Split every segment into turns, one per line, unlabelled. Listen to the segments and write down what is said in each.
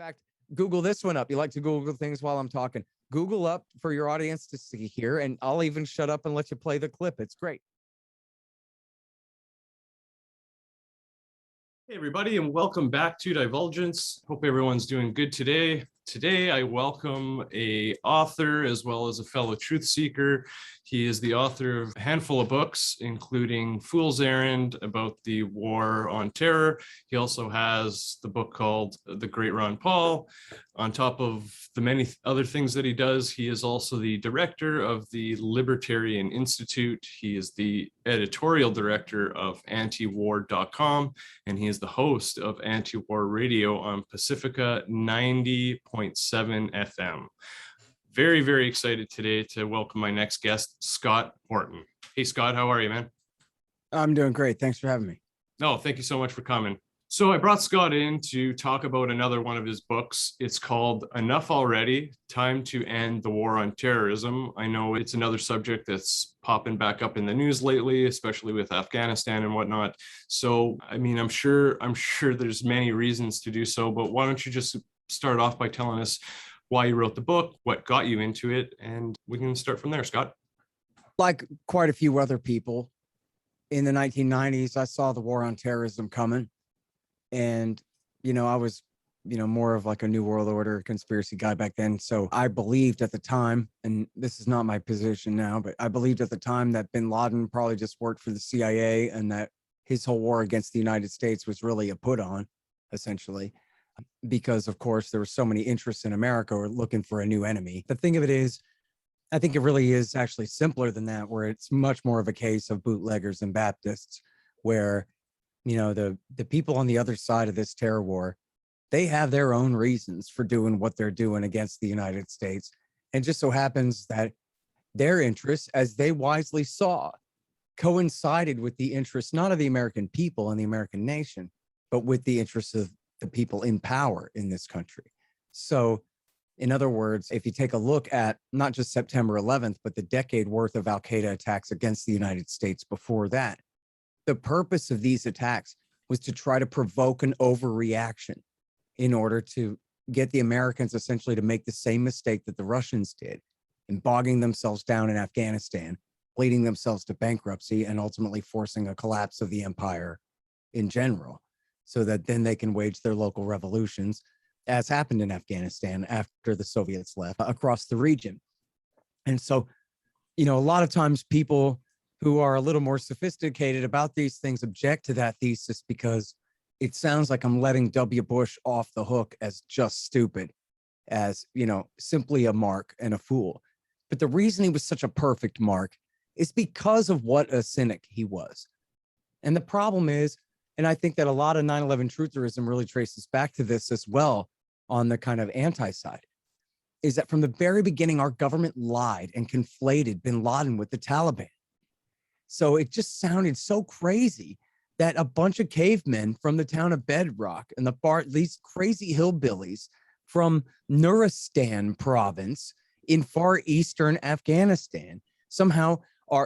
fact, Google this one up. You like to Google things while I'm talking. Google up for your audience to see here, and I'll even shut up and let you play the clip. It's great.
Hey, everybody, and welcome back to Divulgence. Hope everyone's doing good today. Today, I welcome an author as well as a fellow truth seeker. He is the author of a handful of books, including Fool's Errand about the war on terror. He also has the book called The Great Ron Paul. On top of the many other things that he does, he is also the director of the Libertarian Institute. He is the editorial director of antiwar.com, and he is the host of Anti-War Radio on Pacifica 90.7 FM. Very, very excited today to welcome my next guest, Scott Horton. Hey, Scott, how are you, man?
I'm doing great. Thanks for having me.
No, thank you so much for coming. So I brought Scott in to talk about another one of his books. It's called Enough Already, Time to End the War on Terrorism. I know it's another subject that's popping back up in the news lately, especially with Afghanistan and whatnot. So, I mean, I'm sure there's many reasons to do so, but why don't you just start off by telling us why you wrote the book, what got you into it, and we can start from there, Scott.
Like quite a few other people in the 1990s, I saw the war on terrorism coming. And, I was, more of like a New World Order conspiracy guy back then. So I believed at the time, and this is not my position now, but I believed at the time that bin Laden probably just worked for the CIA and that his whole war against the United States was really a put on, essentially, because, of course, there were so many interests in America were looking for a new enemy. The thing of it is, I think it really is actually simpler than that, where it's much more of a case of bootleggers and Baptists, where the people on the other side of this terror war, they have their own reasons for doing what they're doing against the United States. And just so happens that their interests, as they wisely saw, coincided with the interests, not of the American people and the American nation, but with the interests of the people in power in this country. So, in other words, if you take a look at not just September 11th, but the decade worth of Al-Qaeda attacks against the United States before that, the purpose of these attacks was to try to provoke an overreaction in order to get the Americans essentially to make the same mistake that the Russians did in bogging themselves down in Afghanistan, leading themselves to bankruptcy, and ultimately forcing a collapse of the empire in general, so that then they can wage their local revolutions, as happened in Afghanistan after the Soviets left, across the region. And so, a lot of times people who are a little more sophisticated about these things object to that thesis because it sounds like I'm letting W. Bush off the hook as just stupid, as, simply a mark and a fool. But the reason he was such a perfect mark is because of what a cynic he was. And the problem is, and I think that a lot of 9/11 trutherism really traces back to this as well on the kind of anti-side, is that from the very beginning, our government lied and conflated bin Laden with the Taliban. So it just sounded so crazy that a bunch of cavemen from the town of Bedrock and these crazy hillbillies from Nuristan province in far eastern Afghanistan somehow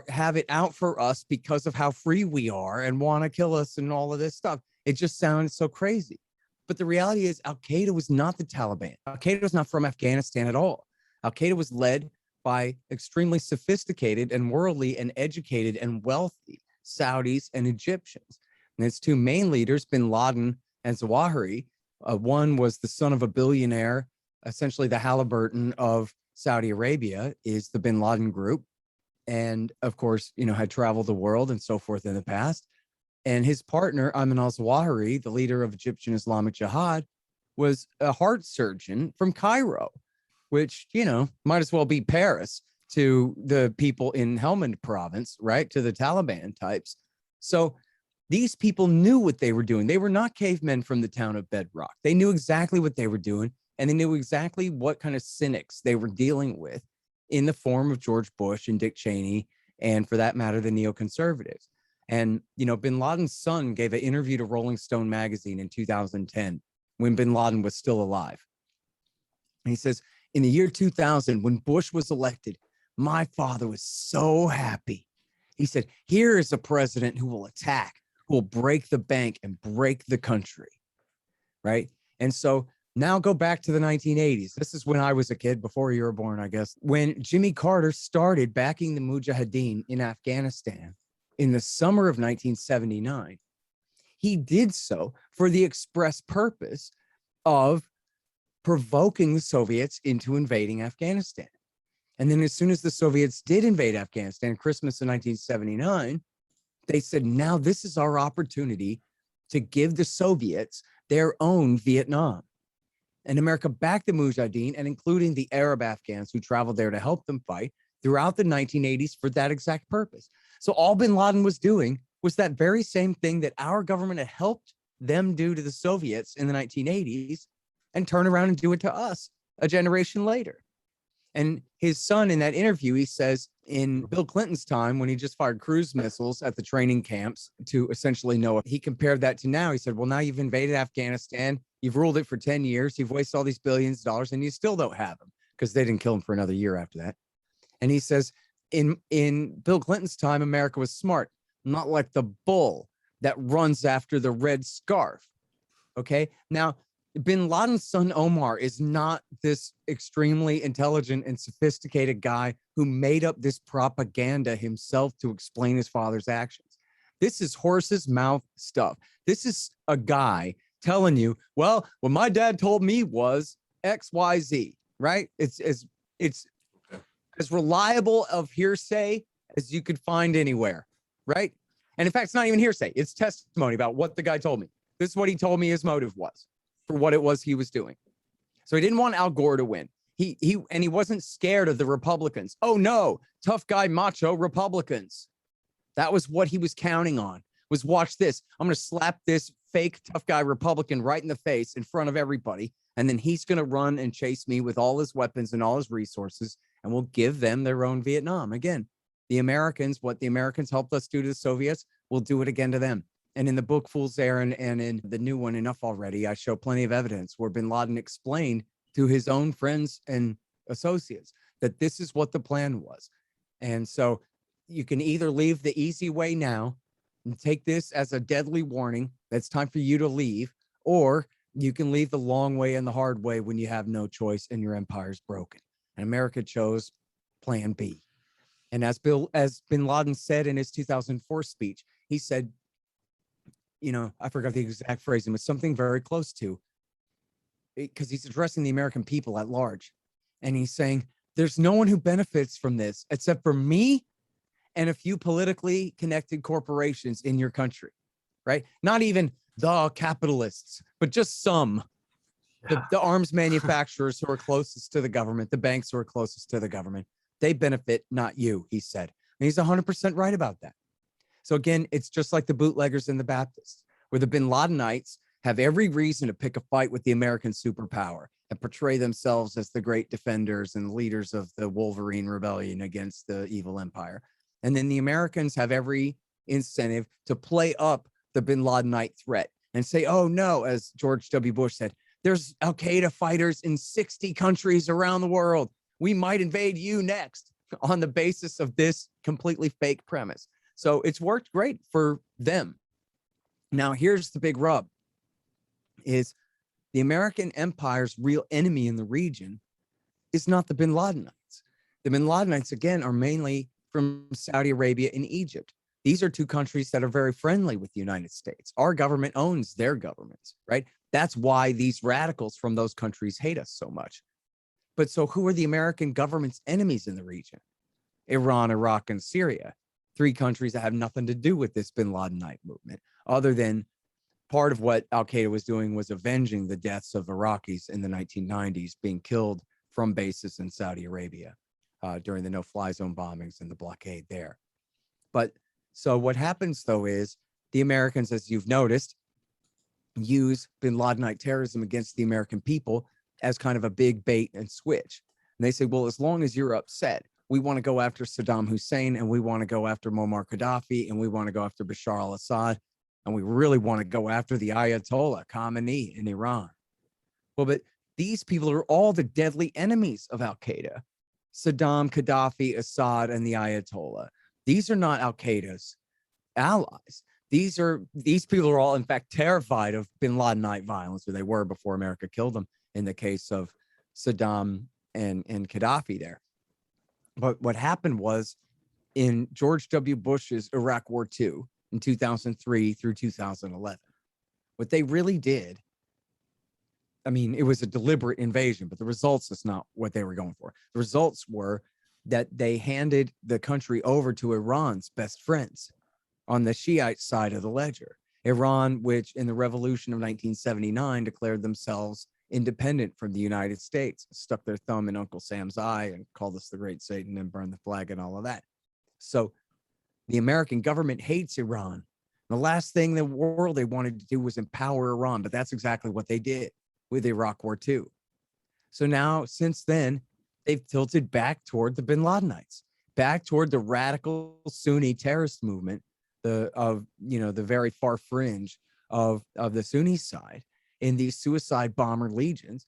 have it out for us because of how free we are and want to kill us and all of this stuff. It just sounds so crazy. But the reality is Al-Qaeda was not the Taliban. Al-Qaeda was not from Afghanistan at all. Al-Qaeda was led by extremely sophisticated and worldly and educated and wealthy Saudis and Egyptians. And its two main leaders, bin Laden and Zawahiri, one was the son of a billionaire, essentially the Halliburton of Saudi Arabia is the bin Laden group. And of course, had traveled the world and so forth in the past. And his partner, Ayman al-Zawahiri, the leader of Egyptian Islamic Jihad, was a heart surgeon from Cairo, which, might as well be Paris to the people in Helmand province, right? To the Taliban types. So these people knew what they were doing. They were not cavemen from the town of Bedrock. They knew exactly what they were doing, and they knew exactly what kind of cynics they were dealing with in the form of George Bush and Dick Cheney, and for that matter, the neoconservatives. And, bin Laden's son gave an interview to Rolling Stone magazine in 2010 when bin Laden was still alive. And he says, in the year 2000, when Bush was elected, my father was so happy. He said, here is a president who will attack, who will break the bank and break the country, right? And so Now go back to the 1980s. This is when I was a kid, before you were born, I guess, when Jimmy Carter started backing the Mujahideen in Afghanistan in the summer of 1979. He did so for the express purpose of provoking the Soviets into invading Afghanistan. And then as soon as the Soviets did invade Afghanistan, Christmas of 1979, they said, now this is our opportunity to give the Soviets their own Vietnam. And America backed the Mujahideen, and including the Arab Afghans who traveled there to help them fight throughout the 1980s for that exact purpose. So all bin Laden was doing was that very same thing that our government had helped them do to the Soviets in the 1980s, and turn around and do it to us a generation later. And his son, in that interview, he says in Bill Clinton's time, when he just fired cruise missiles at the training camps to essentially know, he compared that to now. He said, well, now you've invaded Afghanistan. You've ruled it for 10 years. You've wasted all these billions of dollars, and you still don't have them, because they didn't kill him for another year after that. And he says, in Bill Clinton's time, America was smart, not like the bull that runs after the red scarf. Okay. Now, bin Laden's son Omar is not this extremely intelligent and sophisticated guy who made up this propaganda himself to explain his father's actions. This is horse's mouth stuff. This is a guy telling you, well, what my dad told me was XYZ, right? It's as reliable of hearsay as you could find anywhere, right? And in fact, it's not even hearsay. It's testimony about what the guy told me. This is what he told me his motive was for what it was he was doing. So he didn't want Al Gore to win. He wasn't scared of the Republicans. Oh no, tough guy, macho Republicans. That was what he was counting on, was watch this. I'm going to slap this fake tough guy Republican right in the face in front of everybody. And then he's going to run and chase me with all his weapons and all his resources. And we'll give them their own Vietnam. Again, the Americans, what the Americans helped us do to the Soviets, we'll do it again to them. And in the book Fool's Errand and in the new one, Enough Already, I show plenty of evidence where bin Laden explained to his own friends and associates that this is what the plan was. And so you can either leave the easy way now and take this as a deadly warning that's time for you to leave, or you can leave the long way and the hard way when you have no choice and your empire's broken. And America chose plan B. And as bin Laden said in his 2004 speech, he said, you know, I forgot the exact phrasing, but something very close to, because he's addressing the American people at large. And he's saying, there's no one who benefits from this except for me and a few politically connected corporations in your country, right? Not even the capitalists, but just some. Yeah. The arms manufacturers who are closest to the government, the banks who are closest to the government, they benefit, not you, he said. And he's 100% right about that. So again, it's just like the bootleggers and the Baptists, where the bin Ladenites have every reason to pick a fight with the American superpower and portray themselves as the great defenders and leaders of the Wolverine rebellion against the evil empire. And then the Americans have every incentive to play up the bin Ladenite threat and say, oh no, as George W. Bush said, there's Al-Qaeda fighters in 60 countries around the world. We might invade you next, on the basis of this completely fake premise. So it's worked great for them. Now, here's the big rub, is the American empire's real enemy in the region is not the bin Ladenites. The bin Ladenites, again, are mainly from Saudi Arabia and Egypt. These are two countries that are very friendly with the United States. Our government owns their governments, right? That's why these radicals from those countries hate us so much. But so who are the American government's enemies in the region? Iran, Iraq, and Syria. 3 countries that have nothing to do with this bin Ladenite movement, other than part of what Al-Qaeda was doing was avenging the deaths of Iraqis in the 1990s being killed from bases in Saudi Arabia during the no-fly zone bombings and the blockade there. But so what happens, though, is the Americans, as you've noticed, use bin Ladenite terrorism against the American people as kind of a big bait and switch. And they say, well, as long as you're upset, we want to go after Saddam Hussein, and we want to go after Muammar Gaddafi, and we want to go after Bashar al-Assad, and we really want to go after the Ayatollah Khamenei in Iran. Well, but these people are all the deadly enemies of Al-Qaeda. Saddam, Gaddafi, Assad, and the Ayatollah. These are not Al-Qaeda's allies. These people are all, in fact, terrified of bin Ladenite violence, or they were before America killed them. in the case of Saddam and Gaddafi there. But what happened was in George W. Bush's Iraq War II in 2003 through 2011, what they really did, I mean, it was a deliberate invasion, but the results is not what they were going for. The results were that they handed the country over to Iran's best friends on the Shiite side of the ledger. Iran, which in the revolution of 1979 declared themselves independent from the United States, stuck their thumb in Uncle Sam's eye and called us the great Satan and burned the flag and all of that. So the American government hates Iran. The last thing in the world they wanted to do was empower Iran, but that's exactly what they did with Iraq War II. So now, since then, they've tilted back toward the bin Ladenites, back toward the radical Sunni terrorist movement, the very far fringe of the Sunni side in these suicide bomber legions.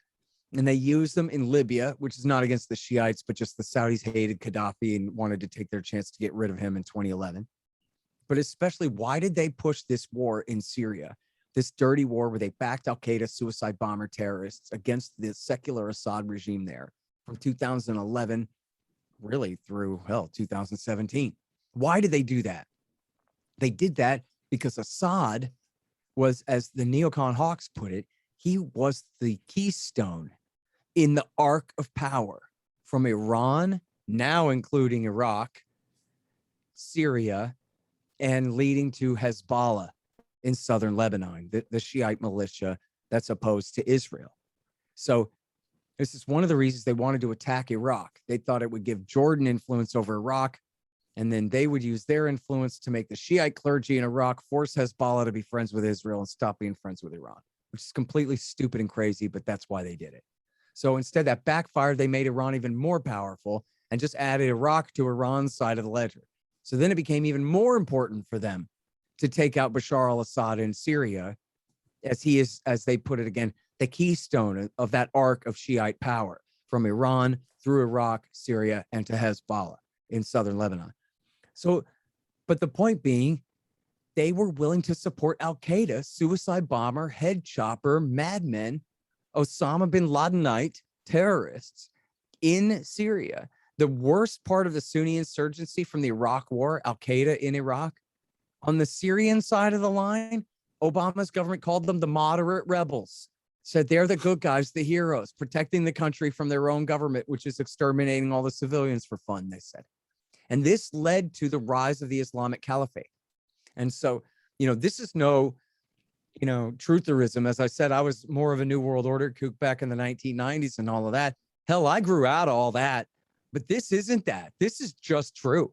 And they use them in Libya, which is not against the Shiites, but just the Saudis hated Gaddafi and wanted to take their chance to get rid of him in 2011. But especially, why did they push this war in Syria? This dirty war where they backed Al-Qaeda suicide bomber terrorists against the secular Assad regime there from 2011, really through, 2017. Why did they do that? They did that because Assad was, as the neocon hawks put it, he was the keystone in the arc of power from Iran, now including Iraq, Syria, and leading to Hezbollah in southern Lebanon, the Shiite militia that's opposed to Israel. So this is one of the reasons they wanted to attack Iraq. They thought it would give Jordan influence over Iraq, and then they would use their influence to make the Shiite clergy in Iraq force Hezbollah to be friends with Israel and stop being friends with Iran, which is completely stupid and crazy, but that's why they did it. So instead, that backfired. They made Iran even more powerful and just added Iraq to Iran's side of the ledger. So then it became even more important for them to take out Bashar al-Assad in Syria, as he is, as they put it again, the keystone of that arc of Shiite power from Iran through Iraq, Syria, and to Hezbollah in southern Lebanon. So, but the point being, they were willing to support Al-Qaeda, suicide bomber, head chopper, madmen, Osama bin Ladenite terrorists in Syria. The worst part of the Sunni insurgency from the Iraq War, Al-Qaeda in Iraq, on the Syrian side of the line, Obama's government called them the moderate rebels, said they're the good guys, the heroes, protecting the country from their own government, which is exterminating all the civilians for fun, they said. And this led to the rise of the Islamic Caliphate. And so, this is no, trutherism. As I said, I was more of a New World Order kook back in the 1990s and all of that. Hell, I grew out of all that. But this isn't that. This is just true,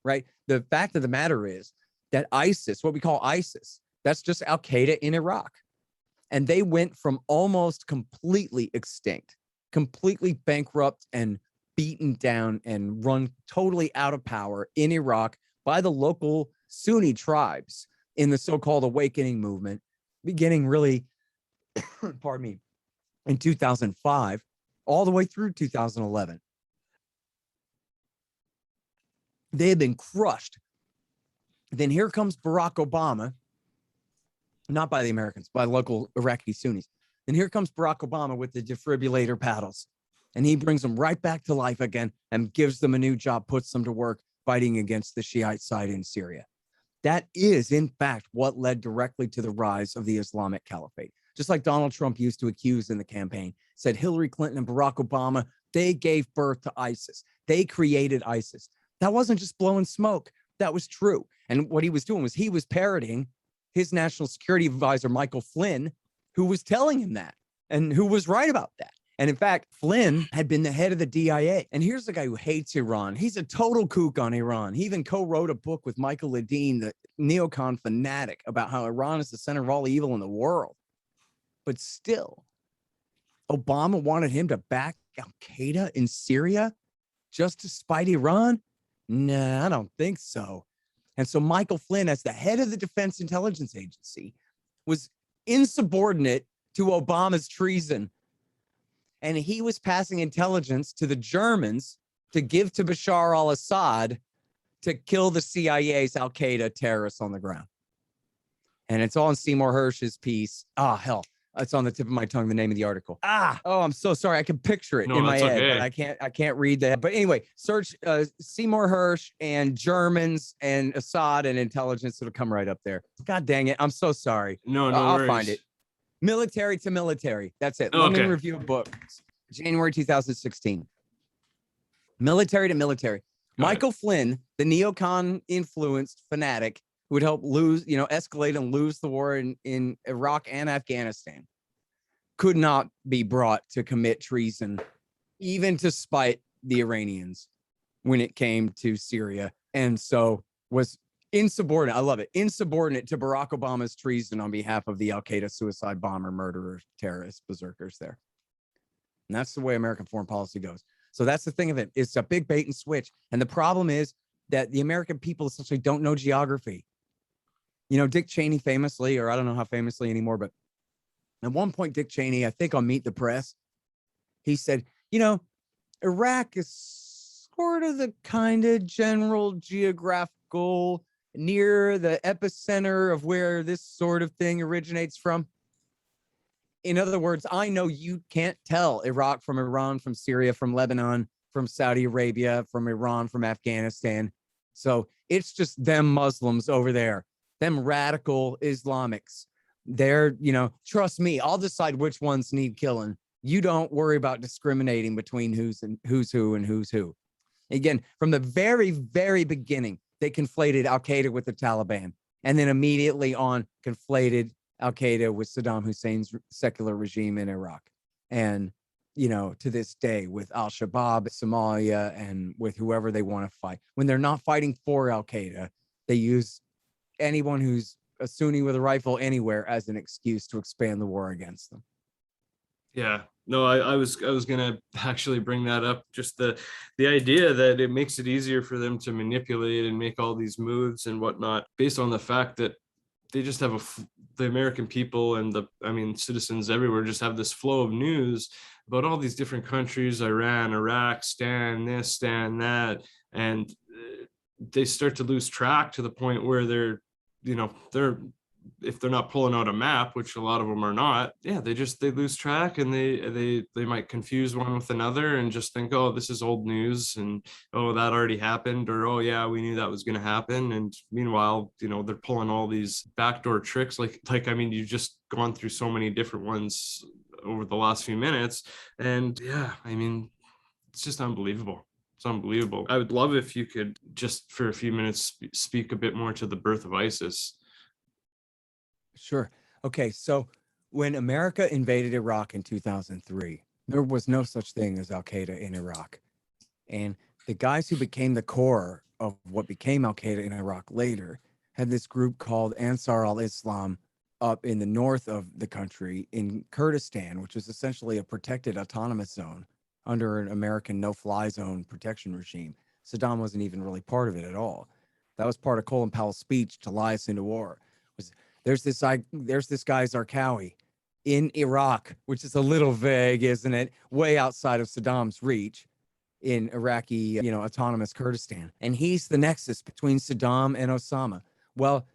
right? The fact of the matter is that ISIS, what we call ISIS, that's just Al-Qaeda in Iraq. And they went from almost completely extinct, completely bankrupt and beaten down and run totally out of power in Iraq by the local Sunni tribes in the so-called awakening movement, beginning really, pardon me, in 2005, all the way through 2011. They had been crushed. Then here comes Barack Obama, not by the Americans, by local Iraqi Sunnis. Then here comes Barack Obama with the defibrillator paddles. And he brings them right back to life again and gives them a new job, puts them to work fighting against the Shiite side in Syria. That is, in fact, what led directly to the rise of the Islamic Caliphate. Just like Donald Trump used to accuse in the campaign, said Hillary Clinton and Barack Obama, they gave birth to ISIS. They created ISIS. That wasn't just blowing smoke. That was true. And what he was doing was he was parroting his national security advisor, Michael Flynn, who was telling him that and who was right about that. And in fact, Flynn had been the head of the DIA. And here's the guy who hates Iran. He's a total kook on Iran. He even co-wrote a book with Michael Ledeen, the neocon fanatic, about how Iran is the center of all evil in the world. But still, Obama wanted him to back Al-Qaeda in Syria just to spite Iran? Nah, I don't think so. And so Michael Flynn, as the head of the Defense Intelligence Agency, was insubordinate to Obama's treason. And he was passing intelligence to the Germans to give to Bashar al-Assad to kill the CIA's Al-Qaeda terrorists on the ground. And it's all in Seymour Hersh's piece. It's on the tip of my tongue, the name of the article. Oh, I'm so sorry. I can picture it
No,
in my
that's
head, but
okay.
I can't read that. But anyway, search Seymour Hersh and Germans and Assad and intelligence. It'll come right up there. God dang it. I'm so sorry.
No, no
I'll find it.
worries.
Military to military. That's it.
Oh,
London
okay.
Review of Books, January 2016. Military to military.
Got it.
Michael Flynn, the neocon influenced fanatic who would help escalate and lose the war in Iraq and Afghanistan, could not be brought to commit treason, even to spite the Iranians when it came to Syria. And so was insubordinate. I love it. Insubordinate to Barack Obama's treason on behalf of the Al-Qaeda suicide bomber, murderers, terrorists, berserkers there. And that's the way American foreign policy goes. So that's the thing of it. It's a big bait and switch. And the problem is that the American people essentially don't know geography. Dick Cheney famously, or I don't know how famously anymore, but at one point, Dick Cheney, I think on Meet the Press, he said, Iraq is sort of the kind of general geographical near the epicenter of where this sort of thing originates from. In other words, I know you can't tell Iraq from Iran, from Syria, from Lebanon, from Saudi Arabia, from Iran, from Afghanistan. So it's just them Muslims over there, them radical Islamics. They're, trust me, I'll decide which ones need killing. You don't worry about discriminating between who's who and who's who. Again, from the very, very beginning, they conflated Al-Qaeda with the Taliban, and then immediately on conflated Al-Qaeda with Saddam Hussein's secular regime in Iraq. And, to this day with Al-Shabaab, Somalia, and with whoever they want to fight. When they're not fighting for Al-Qaeda, they use anyone who's a Sunni with a rifle anywhere as an excuse to expand the war against them.
Yeah, no, I was gonna actually bring that up. Just the idea that it makes it easier for them to manipulate and make all these moves and whatnot, based on the fact that they just have the American people and citizens everywhere just have this flow of news about all these different countries, Iran, Iraq, stan this, stan that, and they start to lose track to the point where they're if they're not pulling out a map, which a lot of them are not, they lose track, and they might confuse one with another and just think, oh, this is old news, and oh, that already happened, or oh yeah, we knew that was going to happen. And meanwhile, they're pulling all these backdoor tricks, like you've just gone through so many different ones over the last few minutes, and it's just unbelievable. It's unbelievable. I would love if you could just for a few minutes speak a bit more to the birth of ISIS.
Sure. Okay. So when America invaded Iraq in 2003, there was no such thing as Al-Qaeda in Iraq. And the guys who became the core of what became Al-Qaeda in Iraq later had this group called Ansar al-Islam up in the north of the country in Kurdistan, which is essentially a protected autonomous zone under an American no-fly zone protection regime. Saddam wasn't even really part of it at all. That was part of Colin Powell's speech to lie us into war. There's this guy Zarqawi in Iraq, which is a little vague, isn't it? Way outside of Saddam's reach in Iraqi, autonomous Kurdistan. And he's the nexus between Saddam and Osama. Well,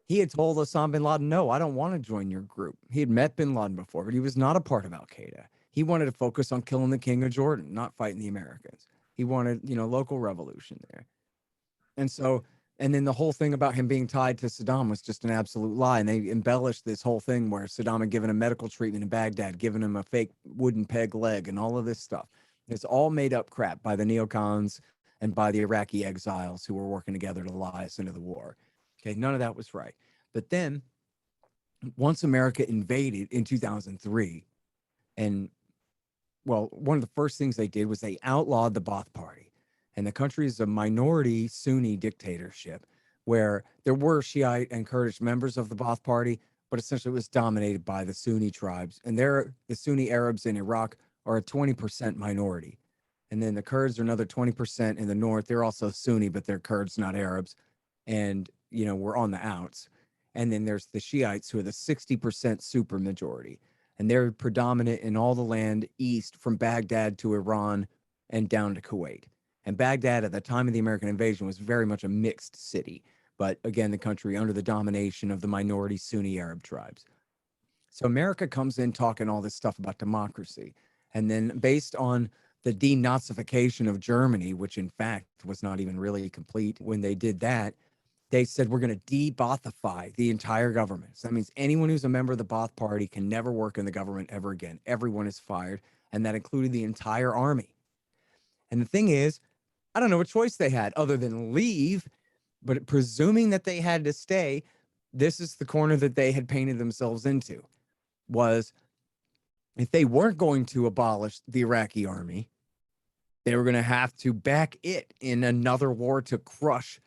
he had told Osama bin Laden, no, I don't want to join your group. He had met bin Laden before, but he was not a part of Al-Qaeda. He wanted to focus on killing the king of Jordan, not fighting the Americans. He wanted, local revolution there. And then the whole thing about him being tied to Saddam was just an absolute lie. And they embellished this whole thing where Saddam had given him medical treatment in Baghdad, given him a fake wooden peg leg and all of this stuff. It's all made up crap by the neocons and by the Iraqi exiles who were working together to lie us into the war. Okay, none of that was right. But then once America invaded in 2003, and one of the first things they did was they outlawed the Ba'ath Party. And the country is a minority Sunni dictatorship where there were Shiite and Kurdish members of the Ba'ath Party, but essentially it was dominated by the Sunni tribes. And the Sunni Arabs in Iraq are a 20% minority. And then the Kurds are another 20% in the north. They're also Sunni, but they're Kurds, not Arabs. And, we're on the outs. And then there's the Shiites, who are the 60% super majority. And they're predominant in all the land east from Baghdad to Iran and down to Kuwait. And Baghdad at the time of the American invasion was very much a mixed city. But again, the country under the domination of the minority Sunni Arab tribes. So America comes in talking all this stuff about democracy. And then based on the denazification of Germany, which in fact was not even really complete when they did that, they said, we're going to de-Baathify the entire government. So that means anyone who's a member of the Baath party can never work in the government ever again. Everyone is fired. And that included the entire army. And the thing is, I don't know what choice they had other than leave, but presuming that they had to stay, this is the corner that they had painted themselves into, was if they weren't going to abolish the Iraqi army, they were going to have to back it in another war to crush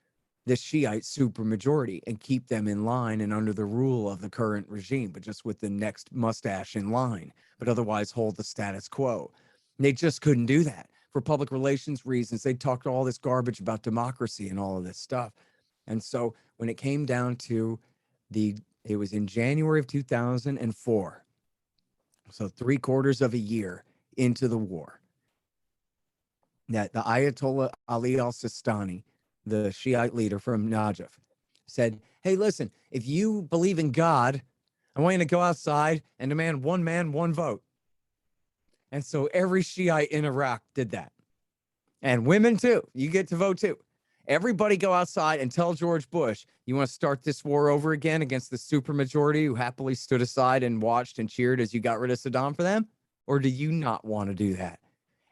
the Shiite supermajority and keep them in line and under the rule of the current regime, but just with the next mustache in line, but otherwise hold the status quo. And they just couldn't do that for public relations reasons. They talked all this garbage about democracy and all of this stuff. And so when it came down to it was in January of 2004. So 3/4 of a year into the war, that the Ayatollah Ali al-Sistani, the Shiite leader from Najaf, said, hey, listen, if you believe in God, I want you to go outside and demand one man, one vote. And so every Shiite in Iraq did that. And women too. You get to vote too. Everybody go outside and tell George Bush, you want to start this war over again against the supermajority who happily stood aside and watched and cheered as you got rid of Saddam for them? Or do you not want to do that?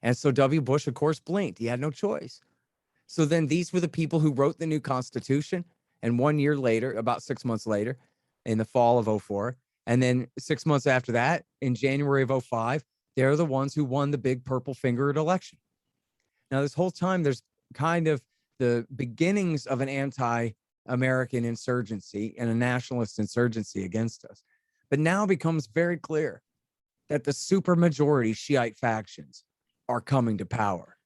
And so W. Bush, of course, blinked. He had no choice. So then these were the people who wrote the new Constitution. And 1 year later, about 6 months later, in the fall of 2004, and then 6 months after that, in January of 2005, they're the ones who won the big purple fingered election. Now, this whole time, there's kind of the beginnings of an anti-American insurgency and a nationalist insurgency against us. But now it becomes very clear that the supermajority Shiite factions are coming to power.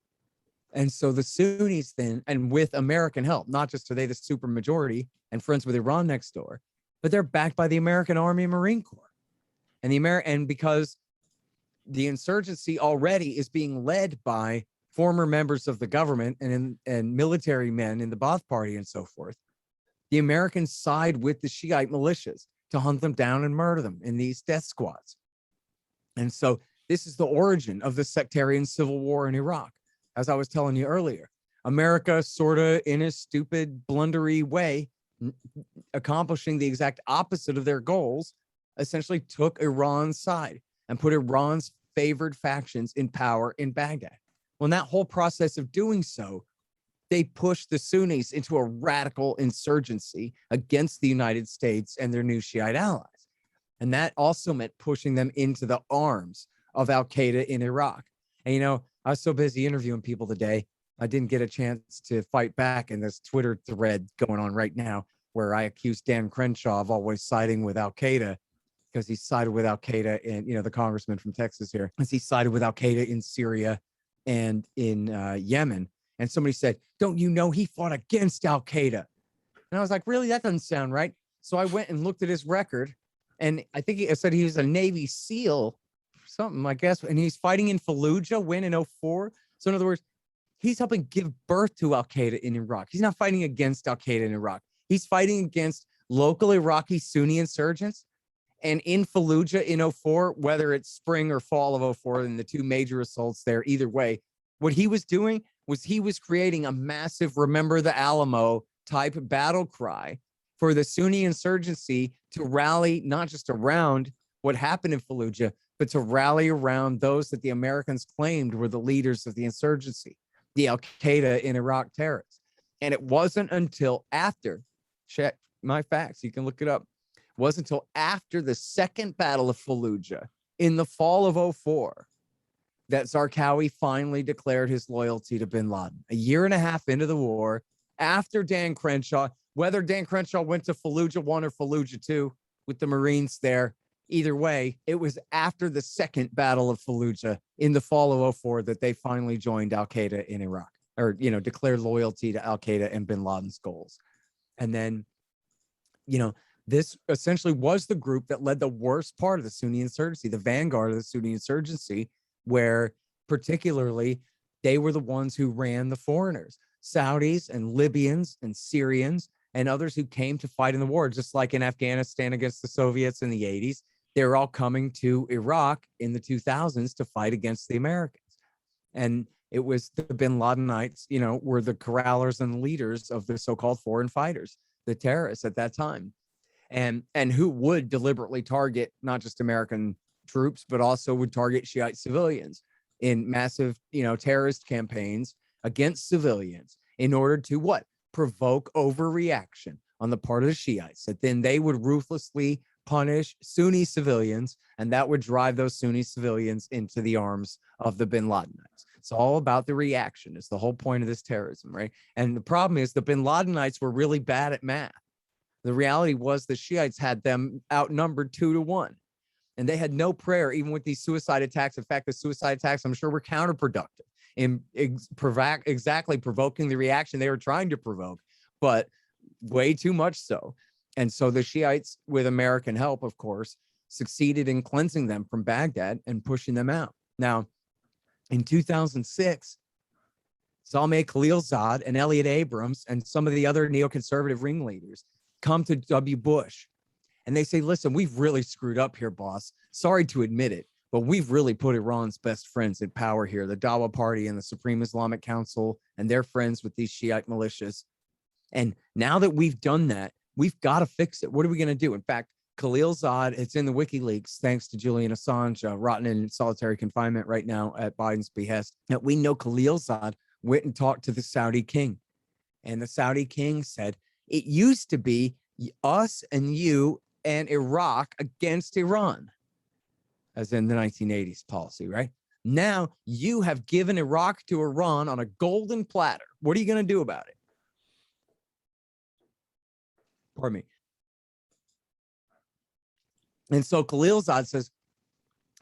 And so the Sunnis then, and with American help, not just are they the supermajority and friends with Iran next door, but they're backed by the American Army and Marine Corps. And because the insurgency already is being led by former members of the government and military men in the Baath Party and so forth, the Americans side with the Shiite militias to hunt them down and murder them in these death squads. And so this is the origin of the sectarian civil war in Iraq. As I was telling you earlier, America sort of in a stupid, blundery way, accomplishing the exact opposite of their goals, essentially took Iran's side and put Iran's favored factions in power in Baghdad. Well, in that whole process of doing so, they pushed the Sunnis into a radical insurgency against the United States and their new Shiite allies. And that also meant pushing them into the arms of Al-Qaeda in Iraq. And, you know, I was so busy interviewing people today, I didn't get a chance to fight back in this Twitter thread going on right now, where I accused Dan Crenshaw of always siding with Al-Qaeda, because he sided with Al-Qaeda in, you know, the congressman from Texas here, as he sided with Al-Qaeda in Syria and in Yemen. And somebody said, don't you know he fought against Al-Qaeda? And I was like, really? That doesn't sound right. So I went and looked at his record, and I think he said he was a Navy SEAL, something, I guess, and he's fighting in Fallujah, win in 2004. So in other words, he's helping give birth to Al-Qaeda in Iraq. He's not fighting against Al-Qaeda in Iraq. He's fighting against local Iraqi Sunni insurgents. And in Fallujah in 2004, whether it's spring or fall of 2004, and the two major assaults there, either way, what he was doing was he was creating a massive Remember the Alamo type battle cry for the Sunni insurgency to rally not just around what happened in Fallujah, but to rally around those that the Americans claimed were the leaders of the insurgency, the Al-Qaeda in Iraq terrorists. And it wasn't until after, check my facts, you can look it up, wasn't until after the second battle of Fallujah in the fall of 2004 that Zarqawi finally declared his loyalty to bin Laden. A year and a half into the war, after Dan Crenshaw, whether Dan Crenshaw went to Fallujah 1 or Fallujah 2 with the Marines there, either way, it was after the second battle of Fallujah in the fall of 2004 that they finally joined Al-Qaeda in Iraq, or, you know, declared loyalty to Al-Qaeda and bin Laden's goals. And then, you know, this essentially was the group that led the worst part of the Sunni insurgency, the vanguard of the Sunni insurgency, where particularly they were the ones who ran the foreigners, Saudis and Libyans and Syrians and others who came to fight in the war, just like in Afghanistan against the Soviets in the 80s. they're all coming to Iraq in the 2000s to fight against the Americans. And it was the bin Ladenites, were the corrallers and leaders of the so-called foreign fighters, the terrorists at that time. And who would deliberately target not just American troops, but also would target Shiite civilians in massive, terrorist campaigns against civilians in order to what? Provoke overreaction on the part of the Shiites, that then they would ruthlessly punish Sunni civilians, and that would drive those Sunni civilians into the arms of the bin Ladenites. It's all about the reaction. It's the whole point of this terrorism, right? And the problem is the bin Ladenites were really bad at math. The reality was the Shiites had them outnumbered 2-1, and they had no prayer, even with these suicide attacks. In fact, the suicide attacks, I'm sure, were counterproductive in exactly provoking the reaction they were trying to provoke, but way too much so. And so the Shiites, with American help, of course, succeeded in cleansing them from Baghdad and pushing them out. Now, in 2006, Zalmay Khalilzad and Elliot Abrams and some of the other neoconservative ringleaders come to W. Bush, and they say, listen, we've really screwed up here, boss. Sorry to admit it, but we've really put Iran's best friends in power here, the Dawa Party and the Supreme Islamic Council, and they're friends with these Shiite militias. And now that we've done that, we've got to fix it. What are we going to do? In fact, Khalilzad, it's in the WikiLeaks, thanks to Julian Assange, rotting in solitary confinement right now at Biden's behest. Now, we know Khalilzad went and talked to the Saudi king, and the Saudi king said, it used to be us and you and Iraq against Iran, as in the 1980s policy, right? Now you have given Iraq to Iran on a golden platter. What are you going to do about it? Pardon me. And so Khalilzad says,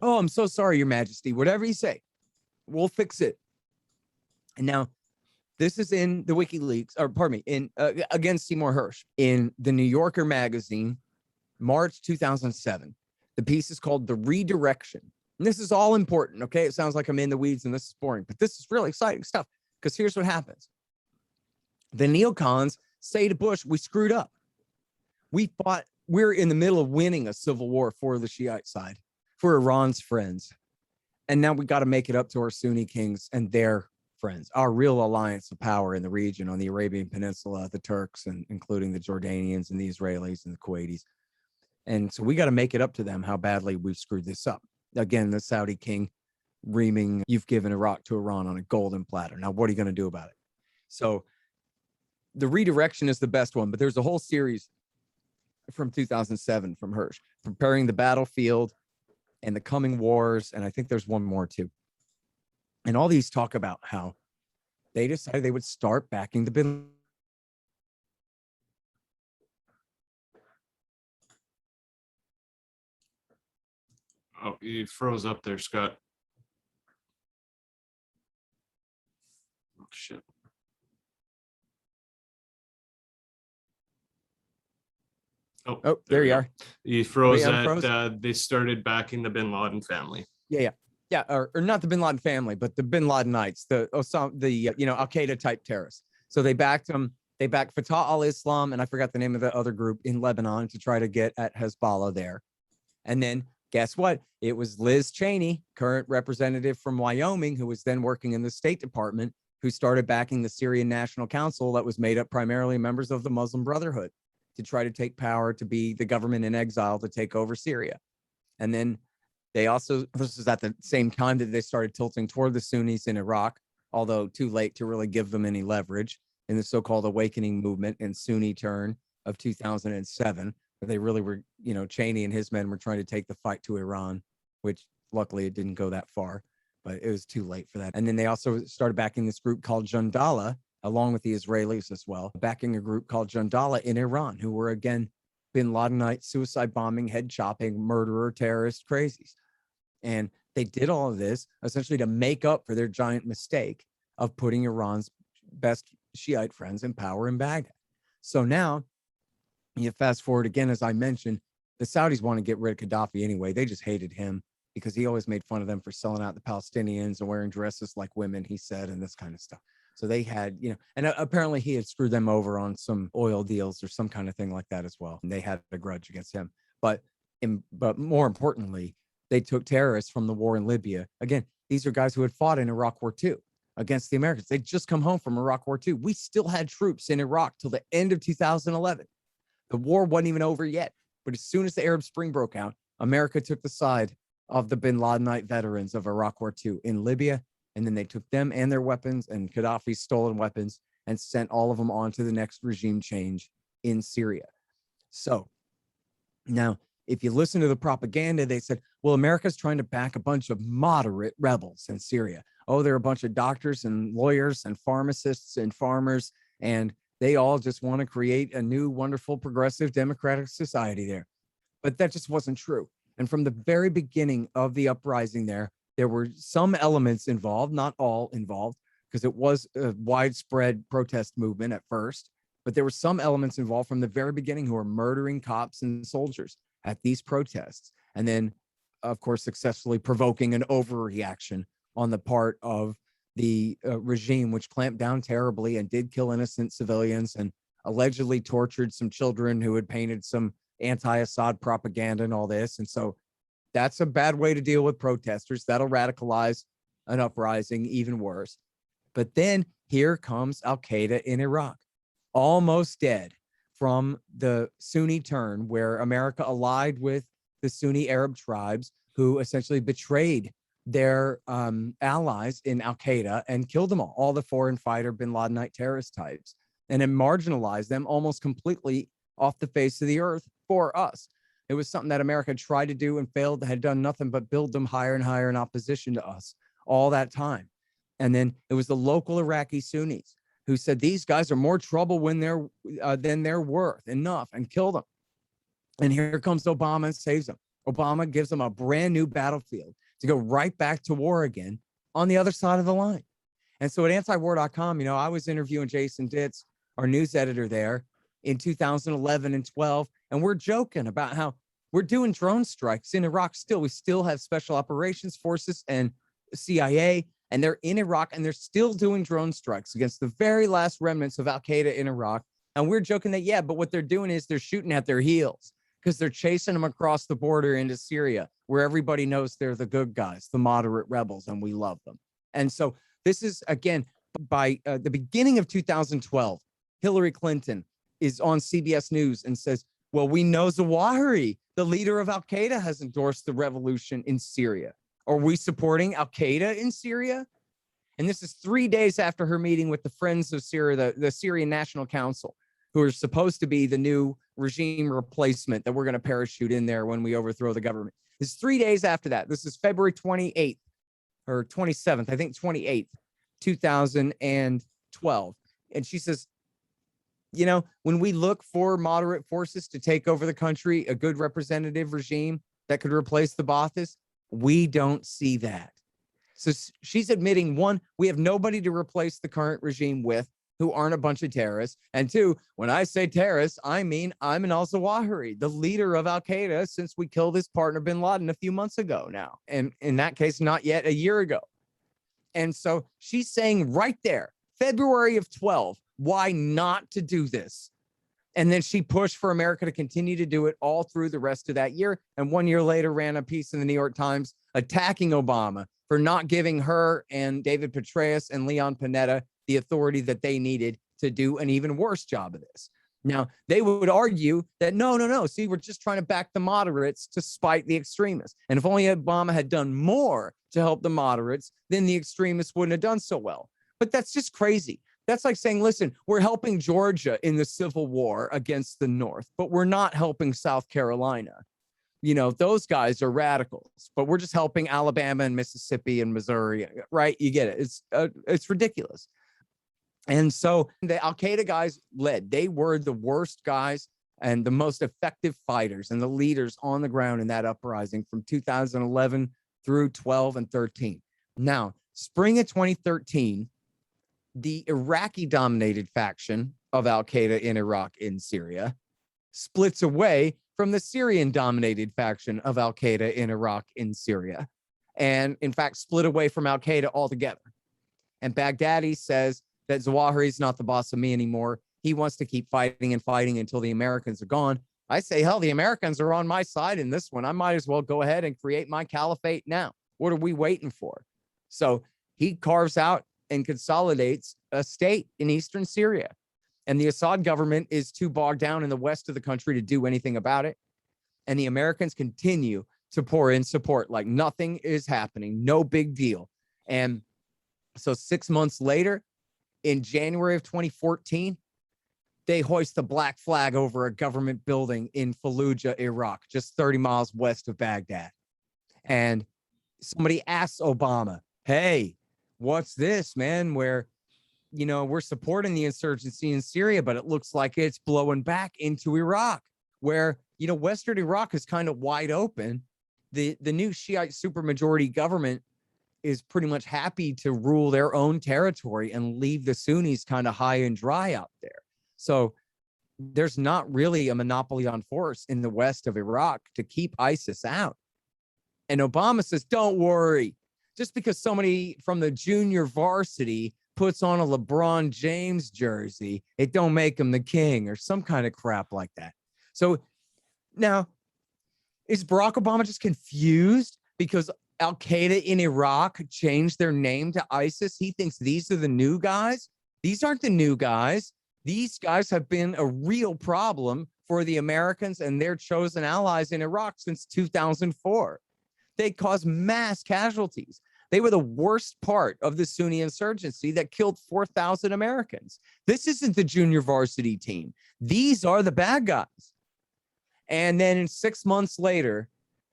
oh, I'm so sorry, Your Majesty. Whatever you say, we'll fix it. And now this is in the WikiLeaks, or pardon me, in against Seymour Hersh in the New Yorker magazine, March 2007. The piece is called The Redirection. And this is all important, okay? It sounds like I'm in the weeds and this is boring, but this is really exciting stuff, because here's what happens. The neocons say to Bush, we screwed up. We're in the middle of winning a civil war for the Shiite side, for Iran's friends. And now we got to make it up to our Sunni kings and their friends, our real alliance of power in the region on the Arabian Peninsula, the Turks, and including the Jordanians and the Israelis and the Kuwaitis. And so we got to make it up to them how badly we've screwed this up. Again, the Saudi king reaming, you've given Iraq to Iran on a golden platter. Now, what are you going to do about it? So the Redirection is the best one, but there's a whole series from 2007 from Hersh, preparing the battlefield and the coming wars. And I think there's one more too. And all these talk about how they decided they would start backing the bin.
Oh, you froze up there, Scott. Oh, shit.
Oh, there you are.
You froze
Wait,
at they started backing the bin Laden family.
Yeah, or not the bin Laden family, but the bin Ladenites, the Al-Qaeda type terrorists. So they backed them. They backed Fatah al-Islam, and I forgot the name of the other group in Lebanon, to try to get at Hezbollah there. And then guess what? It was Liz Cheney, current representative from Wyoming, who was then working in the State Department, who started backing the Syrian National Council that was made up primarily members of the Muslim Brotherhood, to try to take power, to be the government in exile, to take over Syria. And then they also, this is at the same time that they started tilting toward the Sunnis in Iraq, although too late to really give them any leverage, in the so-called awakening movement and Sunni turn of 2007, where they really were, Cheney and his men were trying to take the fight to Iran, which luckily it didn't go that far, but it was too late for that. And then they also started backing this group called Jandala, along with the Israelis as well, backing a group called Jandala in Iran, who were, again, bin Ladenite, suicide bombing, head chopping, murderer, terrorist crazies. And they did all of this essentially to make up for their giant mistake of putting Iran's best Shiite friends in power in Baghdad. So now, you fast forward again, as I mentioned, the Saudis want to get rid of Gaddafi anyway. They just hated him because he always made fun of them for selling out the Palestinians and wearing dresses like women, he said, and this kind of stuff. So they had, and apparently he had screwed them over on some oil deals or some kind of thing like that as well. And they had a grudge against him. But But more importantly, they took terrorists from the war in Libya. Again, these are guys who had fought in Iraq War II against the Americans. They'd just come home from Iraq War II. We still had troops in Iraq till the end of 2011. The war wasn't even over yet. But as soon as the Arab Spring broke out, America took the side of the bin Ladenite veterans of Iraq War II in Libya. And then they took them and their weapons and Gaddafi's stolen weapons and sent all of them on to the next regime change in Syria. So now, if you listen to the propaganda, they said, well, America's trying to back a bunch of moderate rebels in Syria. Oh, they're a bunch of doctors and lawyers and pharmacists and farmers, and they all just want to create a new, wonderful, progressive, democratic society there. But that just wasn't true. And from the very beginning of the uprising there were some elements involved, not all involved, because it was a widespread protest movement at first. But there were some elements involved from the very beginning who were murdering cops and soldiers at these protests. And then, of course, successfully provoking an overreaction on the part of the regime, which clamped down terribly and did kill innocent civilians and allegedly tortured some children who had painted some anti-Assad propaganda and all this. And so that's a bad way to deal with protesters. That'll radicalize an uprising even worse. But then here comes Al-Qaeda in Iraq, almost dead from the Sunni turn, where America allied with the Sunni Arab tribes who essentially betrayed their allies in Al-Qaeda and killed them all the foreign fighter bin Ladenite terrorist types, and then marginalized them almost completely off the face of the earth for us. It was something that America tried to do and failed, had done nothing but build them higher and higher in opposition to us all that time. And then it was the local Iraqi Sunnis who said these guys are more trouble when than they're worth, enough, and kill them. And here comes Obama and saves them. Obama gives them a brand new battlefield to go right back to war again on the other side of the line. And so at antiwar.com, I was interviewing Jason Ditz, our news editor there, in 2011 and 12, and we're joking about how we're doing drone strikes in Iraq still. We still have special operations forces and CIA, and they're in Iraq, and they're still doing drone strikes against the very last remnants of Al-Qaeda in Iraq. And we're joking that, yeah, but what they're doing is they're shooting at their heels because they're chasing them across the border into Syria, where everybody knows they're the good guys, the moderate rebels, and we love them. And so this is, again, by the beginning of 2012, Hillary Clinton is on CBS News and says, well, we know Zawahiri, the leader of Al-Qaeda, has endorsed the revolution in Syria. Are we supporting Al-Qaeda in Syria? And this is 3 days after her meeting with the Friends of Syria, the Syrian National Council, who are supposed to be the new regime replacement that we're going to parachute in there when we overthrow the government. This is 3 days after that. This is February 28th or 27th, I think 28th, 2012. And she says, when we look for moderate forces to take over the country, a good representative regime that could replace the Baathists, we don't see that. So she's admitting, one, we have nobody to replace the current regime with who aren't a bunch of terrorists. And two, when I say terrorists, I mean Ayman al-Zawahiri, the leader of Al-Qaeda since we killed his partner bin Laden a few months ago now. And in that case, not yet a year ago. And so she's saying right there, February of 12, why not to do this? And then she pushed for America to continue to do it all through the rest of that year. And 1 year later ran a piece in the New York Times attacking Obama for not giving her and David Petraeus and Leon Panetta the authority that they needed to do an even worse job of this. Now, they would argue that no. See, we're just trying to back the moderates to spite the extremists. And if only Obama had done more to help the moderates, then the extremists wouldn't have done so well. But that's just crazy. That's like saying, listen, we're helping Georgia in the Civil War against the North, but we're not helping South Carolina. Those guys are radicals, but we're just helping Alabama and Mississippi and Missouri, right? You get it. It's ridiculous. And so the Al-Qaeda guys led. They were the worst guys and the most effective fighters and the leaders on the ground in that uprising from 2011 through 12 and 13. Now, spring of 2013, the Iraqi-dominated faction of Al-Qaeda in Iraq and Syria splits away from the Syrian-dominated faction of Al-Qaeda in Iraq and Syria, and in fact split away from Al-Qaeda altogether. And Baghdadi says that Zawahiri is not the boss of me anymore. He wants to keep fighting and fighting until the Americans are gone. I say, hell, the Americans are on my side in this one. I might as well go ahead and create my caliphate now. What are we waiting for? So he carves out and consolidates a state in eastern Syria. And the Assad government is too bogged down in the west of the country to do anything about it. And the Americans continue to pour in support like nothing is happening, no big deal. And so 6 months later, in January of 2014, they hoist the black flag over a government building in Fallujah, Iraq, just 30 miles west of Baghdad. And somebody asks Obama, hey, what's this, man? Where, you know, we're supporting the insurgency in Syria, but it looks like it's blowing back into Iraq, where, you know, Western Iraq is kind of wide open. The new Shiite supermajority government is pretty much happy to rule their own territory and leave the Sunnis kind of high and dry out there. So there's not really a monopoly on force in the west of Iraq to keep ISIS out. And Obama says, don't worry, just because somebody from the junior varsity puts on a LeBron James jersey, it don't make him the king or some kind of crap like that. So now, is Barack Obama just confused because Al-Qaeda in Iraq changed their name to ISIS? He thinks these are the new guys. These aren't the new guys. These guys have been a real problem for the Americans and their chosen allies in Iraq since 2004. They caused mass casualties. They were the worst part of the Sunni insurgency that killed 4,000 Americans. This isn't the junior varsity team. These are the bad guys. And then 6 months later,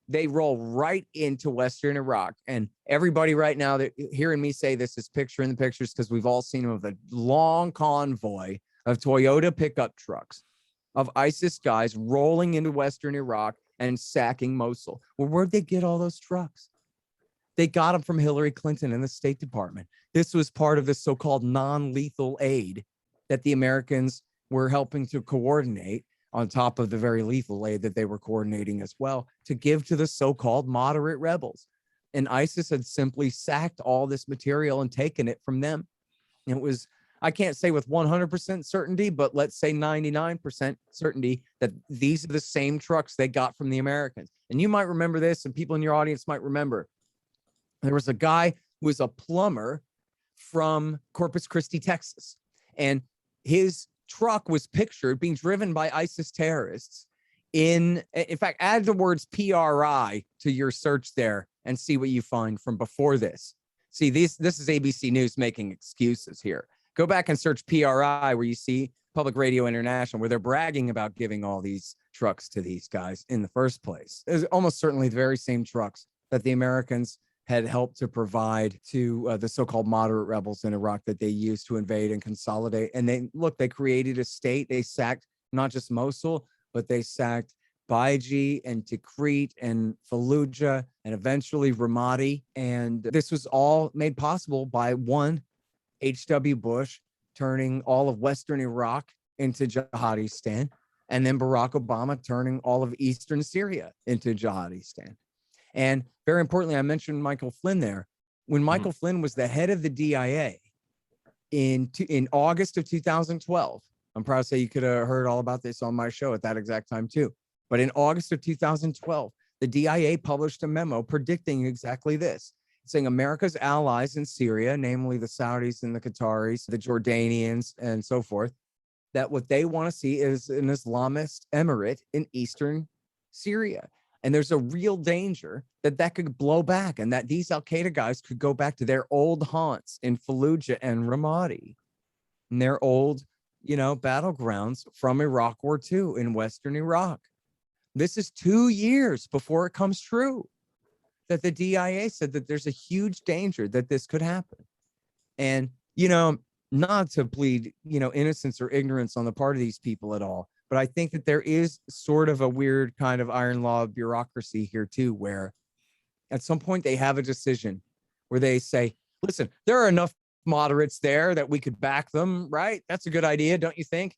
they roll right into Western Iraq. And everybody right now that hearing me say this is picturing the pictures because we've all seen them of the long convoy of Toyota pickup trucks of ISIS guys rolling into Western Iraq and sacking Mosul. Well, where'd they get all those trucks? They got them from Hillary Clinton and the State Department. This was part of the so-called non-lethal aid that the Americans were helping to coordinate on top of the very lethal aid that they were coordinating as well to give to the so-called moderate rebels. And ISIS had simply sacked all this material and taken it from them. And it was, I can't say with 100% certainty, but let's say 99% certainty that these are the same trucks they got from the Americans. And you might remember this, and people in your audience might remember. There was a guy who was a plumber from Corpus Christi, Texas, and his truck was pictured being driven by ISIS terrorists. In fact, add the words PRI to your search there and see what you find from before this. See, this is ABC News making excuses here. Go back and search PRI where you see Public Radio International, where they're bragging about giving all these trucks to these guys in the first place. It's almost certainly the very same trucks that the Americans had helped to provide to the so-called moderate rebels in Iraq that they used to invade and consolidate. And they created a state. They sacked not just Mosul, but they sacked Baiji and Tikrit and Fallujah and eventually Ramadi. And this was all made possible by one, H.W. Bush turning all of Western Iraq into Jihadistan, and then Barack Obama turning all of Eastern Syria into Jihadistan. And very importantly, I mentioned Michael Flynn there. When Michael Flynn was the head of the DIA in August of 2012, I'm proud to say you could have heard all about this on my show at that exact time too. But in August of 2012, the DIA published a memo predicting exactly this, saying America's allies in Syria, namely the Saudis and the Qataris, the Jordanians, and so forth, that what they want to see is an Islamist emirate in eastern Syria. And there's a real danger that that could blow back and that these Al-Qaeda guys could go back to their old haunts in Fallujah and Ramadi, and their old, battlegrounds from Iraq War II in Western Iraq. This is 2 years before it comes true that the DIA said that there's a huge danger that this could happen. And, not to plead, innocence or ignorance on the part of these people at all, but I think that there is sort of a weird kind of iron law bureaucracy here too, where at some point they have a decision where they say, listen, there are enough moderates there that we could back them, right? That's a good idea, don't you think?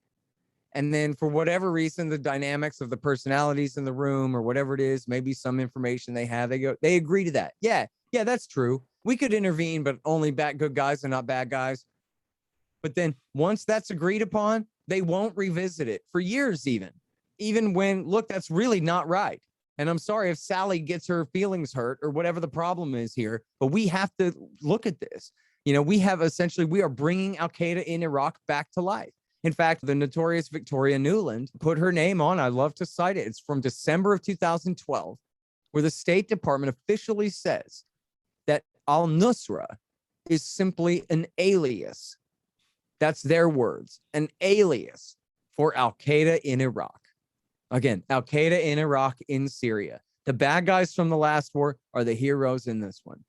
And then for whatever reason, the dynamics of the personalities in the room or whatever it is, maybe some information they have, they agree to that. Yeah, that's true. We could intervene, but only back good guys and not bad guys. But then once that's agreed upon, they won't revisit it for years even. even when, look, that's really not right. And I'm sorry if Sally gets her feelings hurt or whatever the problem is here, but we have to look at this. You know, we are bringing Al-Qaeda in Iraq back to life. In fact, the notorious Victoria Nuland put her name on, I love to cite it. It's from December of 2012, where the State Department officially says that al-Nusra is simply an alias. That's their words, an alias for Al-Qaeda in Iraq. Again, Al-Qaeda in Iraq, in Syria. The bad guys from the last war are the heroes in this one.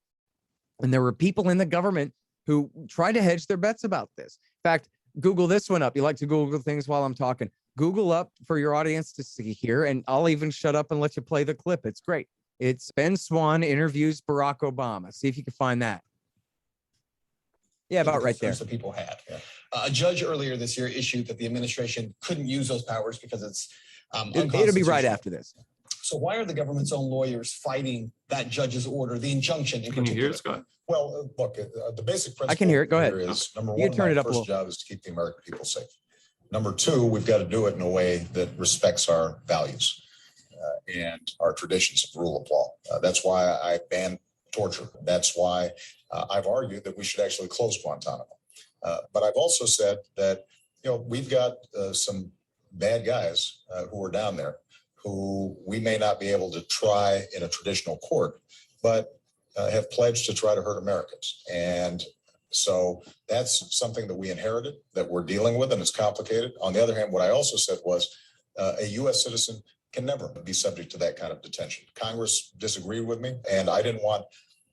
And there were people in the government who tried to hedge their bets about this. In fact, Google this one up. You like to Google things while I'm talking. Google up for your audience to see here, and I'll even shut up and let you play the clip. It's great. It's Ben Swann interviews Barack Obama. See if you can find that. Yeah, about right there.
The people had. A judge earlier this year issued that the administration couldn't use those powers because it's
it'll be right after this.
So why are the government's own lawyers fighting that judge's order, the injunction in particular?
Can you hear it, Scott?
Well, look, the basic principle
I can hear it. Go ahead.
is number
You
one,
can turn it
my
up a
first
little.
job is to keep the American people safe. Number two, we've got to do it in a way that respects our values and our traditions of rule of law. That's why I ban torture. That's why I've argued that we should actually close Guantanamo. But I've also said that, you know, we've got some bad guys who are down there who we may not be able to try in a traditional court, but have pledged to try to hurt Americans. And so that's something that we inherited, that we're dealing with, and it's complicated. On the other hand, what I also said was a U.S. citizen can never be subject to that kind of detention. Congress disagreed with me, and I didn't want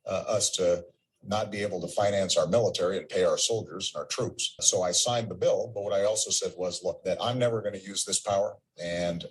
us to not be able to finance our military and pay our soldiers and our troops. So I signed the bill, but what I also said was, look, that I'm never going to use this power. And,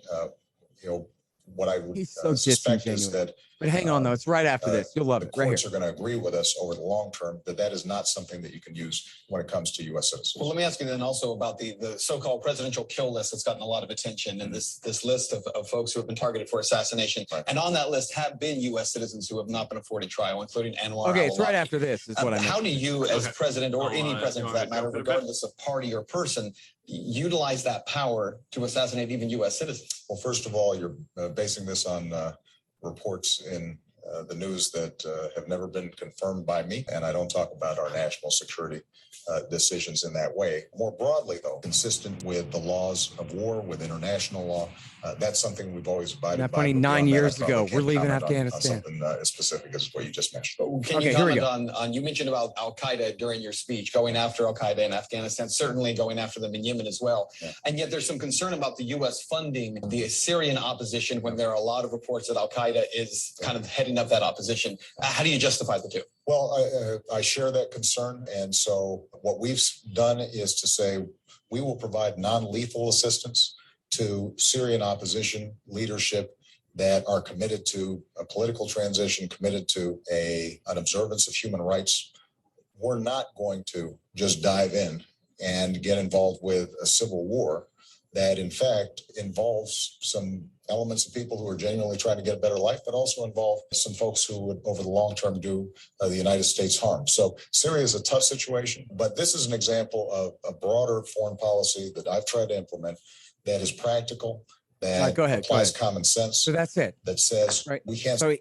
you know, what I would suspect is that.
But hang on, though. It's right after this. You'll love it.
The courts are going to agree with us over the long term that that is not something that you can use when it comes to U.S. citizens.
Well, let me ask you then also about the so-called presidential kill list that's gotten a lot of attention, and this list of folks who have been targeted for assassination. Right. And on that list have been U.S. citizens who have not been afforded trial, including Anwar.
Okay, it's right after this is what I meant.
How do you, as president or any president for that matter, regardless of party or person, utilize that power to assassinate even U.S. citizens?
Well, first of all, you're basing this on reports in the news that have never been confirmed by me, and I don't talk about our national security decisions in that way. More broadly, though, consistent with the laws of war, with international law, that's something we've always abided by.
9 years ago, we're leaving Afghanistan.
On something as specific as what you just mentioned.
Can you comment on, you mentioned about Al-Qaeda during your speech, going after Al-Qaeda in Afghanistan, certainly going after them in Yemen as well. Yeah. And yet there's some concern about the U.S. funding the Syrian opposition when there are a lot of reports that Al-Qaeda is kind of heading up that opposition. How do you justify the two?
Well, I share that concern. And so what we've done is to say we will provide non-lethal assistance to Syrian opposition leadership that are committed to a political transition, committed to an observance of human rights. We're not going to just dive in and get involved with a civil war that, in fact, involves some elements of people who are genuinely trying to get a better life, but also involve some folks who would, over the long term, do the United States harm. So Syria is a tough situation, but this is an example of a broader foreign policy that I've tried to implement that is practical, that applies common sense.
So that's it.
That says we can't.
So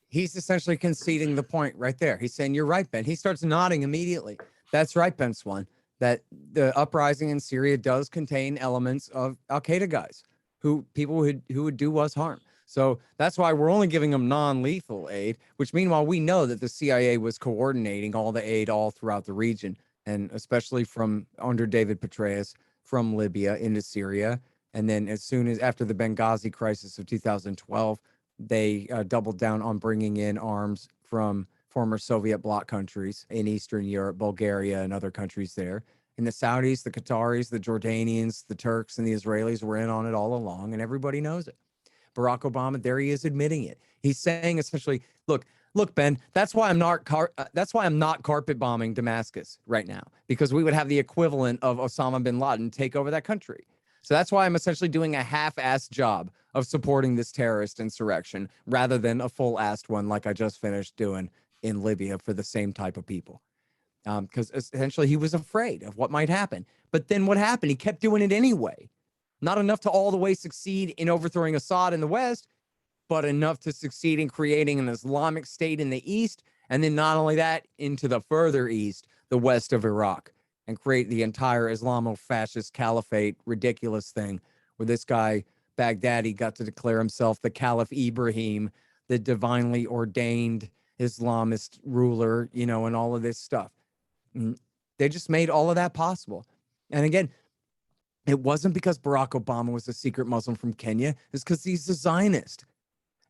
he's essentially conceding the point right there. He's saying, you're right, Ben. He starts nodding immediately. That's right, Ben Swann, that the uprising in Syria does contain elements of Al-Qaeda guys, people who would do us harm. So that's why we're only giving them non-lethal aid, which meanwhile, we know that the CIA was coordinating all the aid all throughout the region, and especially from under David Petraeus from Libya into Syria. And then as soon as after the Benghazi crisis of 2012, they doubled down on bringing in arms from former Soviet bloc countries in Eastern Europe, Bulgaria, and other countries there. And the Saudis, the Qataris, the Jordanians, the Turks, and the Israelis were in on it all along, and everybody knows it. Barack Obama, there he is admitting it. He's saying essentially, look, Ben, that's why I'm not carpet bombing Damascus right now, because we would have the equivalent of Osama bin Laden take over that country. So that's why I'm essentially doing a half-assed job of supporting this terrorist insurrection rather than a full-assed one like I just finished doing in Libya for the same type of people. Because essentially he was afraid of what might happen. But then what happened? He kept doing it anyway. Not enough to all the way succeed in overthrowing Assad in the West, but enough to succeed in creating an Islamic state in the East. And then not only that, into the further East, the west of Iraq, and create the entire Islamo-fascist caliphate, ridiculous thing where this guy, Baghdadi, got to declare himself the Caliph Ibrahim, the divinely ordained Islamist ruler, you know, and all of this stuff. And they just made all of that possible. And again, it wasn't because Barack Obama was a secret Muslim from Kenya. It's because he's a Zionist.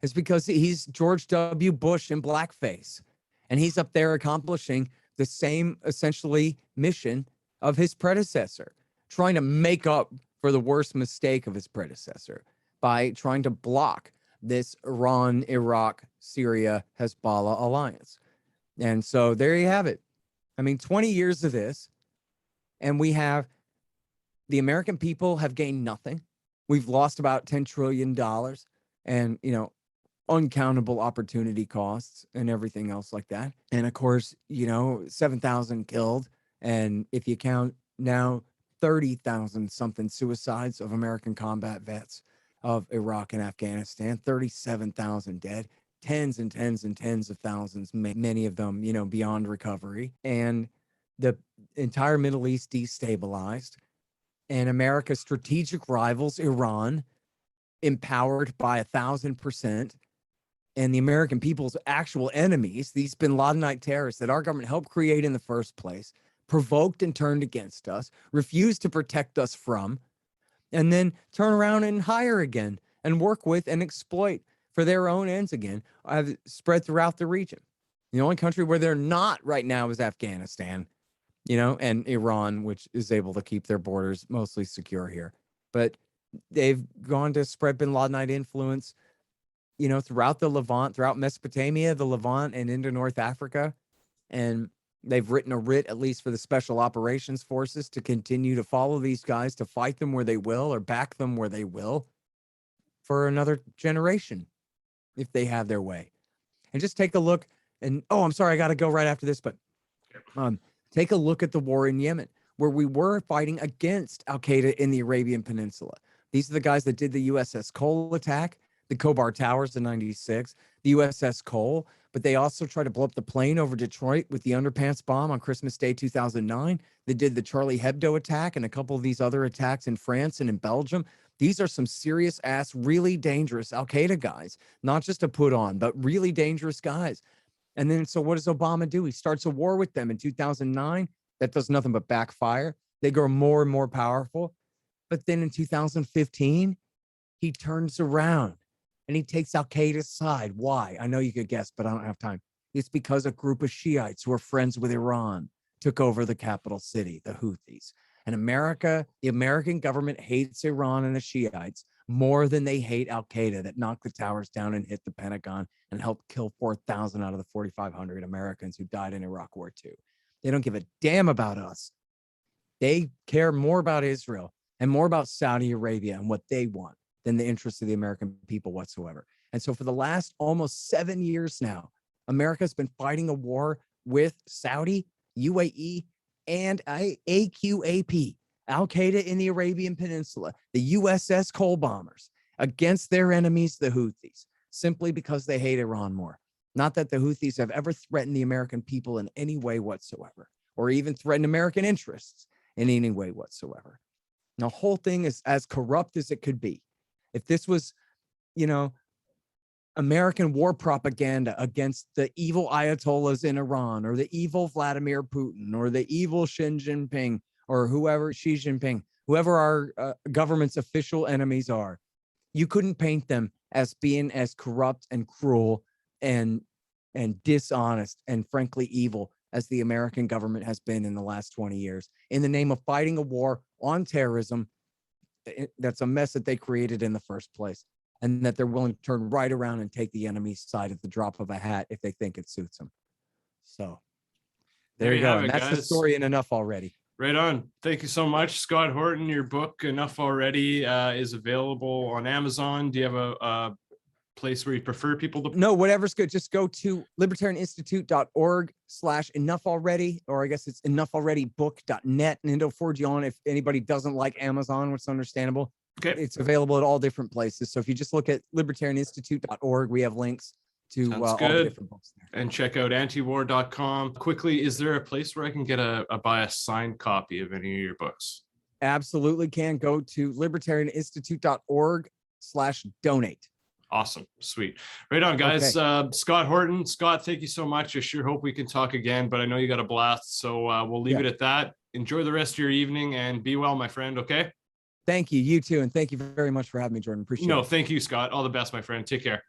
It's because he's George W. Bush in blackface. And he's up there accomplishing the same, essentially, mission of his predecessor, trying to make up for the worst mistake of his predecessor by trying to block this Iran, Iraq, Syria, Hezbollah alliance. And so there you have it. I mean, 20 years of this, and we have the American people have gained nothing. We've lost about $10 trillion and, you know, uncountable opportunity costs and everything else like that. And of course, you know, 7,000 killed. And if you count now 30,000 something suicides of American combat vets of Iraq and Afghanistan, 37,000 dead, tens and tens and tens of thousands, many of them, you know, beyond recovery. And the entire Middle East destabilized. And America's strategic rivals, Iran, empowered by 1,000%. And the American people's actual enemies, these bin Ladenite terrorists that our government helped create in the first place, provoked and turned against us, refused to protect us from, and then turn around and hire again and work with and exploit for their own ends again, have spread throughout the region. The only country where they're not right now is Afghanistan, you know, and Iran, which is able to keep their borders mostly secure here. But they've gone to spread bin Ladenite influence, you know, throughout the Levant, throughout Mesopotamia, the Levant, and into North Africa. And they've written a writ, at least for the special operations forces, to continue to follow these guys, to fight them where they will or back them where they will for another generation, if they have their way. And just take a look. And, oh, I'm sorry, I got to go right after this, but take a look at the war in Yemen, where we were fighting against Al-Qaeda in the Arabian Peninsula. These are the guys that did the USS Cole attack, the Khobar Towers in '96, the USS Cole, but they also tried to blow up the plane over Detroit with the underpants bomb on Christmas Day 2009. They did the Charlie Hebdo attack and a couple of these other attacks in France and in Belgium. These are some serious ass, really dangerous Al-Qaeda guys, not just to put on, but really dangerous guys. And then, so what does Obama do? He starts a war with them in 2009. That does nothing but backfire. They grow more and more powerful. But then in 2015, he turns around and he takes Al-Qaeda's side. Why? I know you could guess, but I don't have time. It's because a group of Shiites who are friends with Iran took over the capital city, the Houthis. And America, the American government hates Iran and the Shiites more than they hate Al-Qaeda that knocked the towers down and hit the Pentagon and helped kill 4,000 out of the 4,500 Americans who died in Iraq War II. They don't give a damn about us. They care more about Israel and more about Saudi Arabia and what they want than the interests of the American people whatsoever. And so for the last almost 7 years now, America's been fighting a war with Saudi, UAE, and AQAP, Al-Qaeda in the Arabian Peninsula, the USS Cole bombers, against their enemies, the Houthis, simply because they hate Iran more. Not that the Houthis have ever threatened the American people in any way whatsoever, or even threatened American interests in any way whatsoever. The whole thing is as corrupt as it could be. If this was, you know, American war propaganda against the evil Ayatollahs in Iran, or the evil Vladimir Putin, or the evil Xi Jinping, or whoever, Xi Jinping, whoever our government's official enemies are, you couldn't paint them as being as corrupt and cruel and dishonest and frankly evil as the American government has been in the last 20 years in the name of fighting a war on terrorism. That's a mess that they created in the first place, and that they're willing to turn right around and take the enemy's side at the drop of a hat if they think it suits them. So there you go. And that's the story in enough already.
Right on. Thank you so much, Scott Horton. Your book, Enough Already, is available on Amazon. Do you have a place where you prefer people to?
No, whatever's good. Just go to libertarianinstitute.org/enough already, or I guess it's enoughalreadybook.net, and it'll forward you on if anybody doesn't like Amazon, which is understandable.
Okay.
It's available at all different places. So if you just look at libertarianinstitute.org, we have links to
Sounds
all the
good.
different books there.
And check out antiwar.com. Quickly, is there a place where I can get buy a signed copy of any of your books?
Absolutely can. Go to libertarianinstitute.org/donate.
Awesome. Sweet. Right on, guys. Scott Horton. Scott, thank you so much. I sure hope we can talk again, but I know you got a blast. So we'll leave it at that. Enjoy the rest of your evening and be well, my friend. Okay.
Thank you. You too. And thank you very much for having me, Jordan. Appreciate it.
No, thank you, Scott. All the best, my friend. Take care.